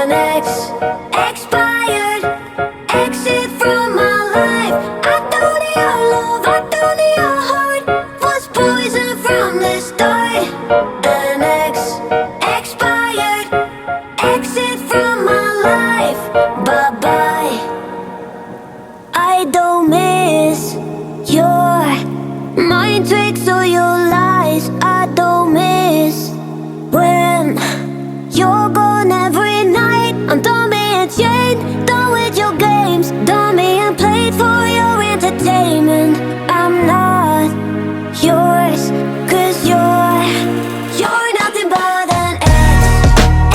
An ex, expired, exit from my life. I thought your love, I thought your heart was poison from the start. An ex, expired, exit from my life. Bye bye. I don't miss your mind tricks or your lies. I don't miss when you're gone every night. I'm done being chained, done with your games, done being played for your entertainment. I'm not yours, 'cause you're nothing but an ex,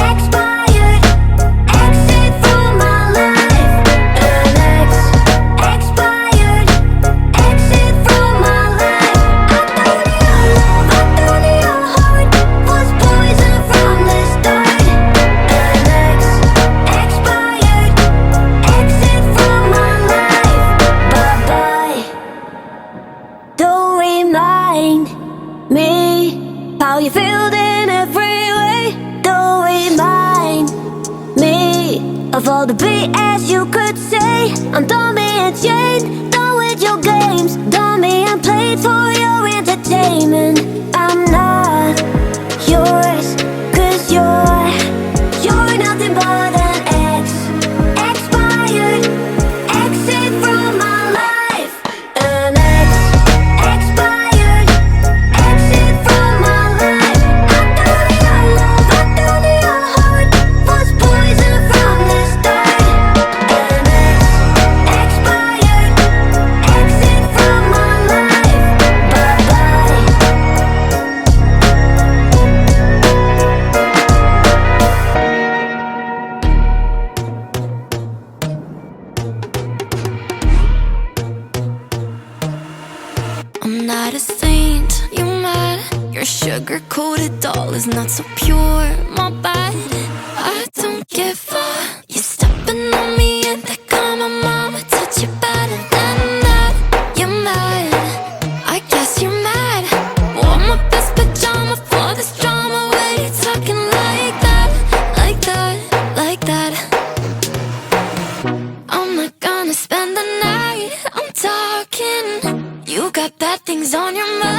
expired, exit from my life. An ex, expired, exit from my life. I thought your love, I thought your heart was poison from the start. An ex, expired, exit from my life. Bye bye. Don't remind me how you feel in every way. Don't remind me of all the BS you could say. I'm done being chained, done with your games, done being played for your entertainment. I'm not yours, 'cause you're nothing but an ex, expired, exit from my life. An ex, expired, exit from my life. I thought your love, I thought your heart was poison from the start. An ex, expired, exit from my life. Bye bye. I'm not a saint, you mad? Your sugar-coated doll is not so pure, my bad. I don't give a. You're stepping on me and they call my mama, touch you better than that. You're mad, I guess you're mad. Wore my best pajama for this drama. Why you talking like that, like that, like that? I'm not gonna spend the night, I'm talking. You got bad things on your mind.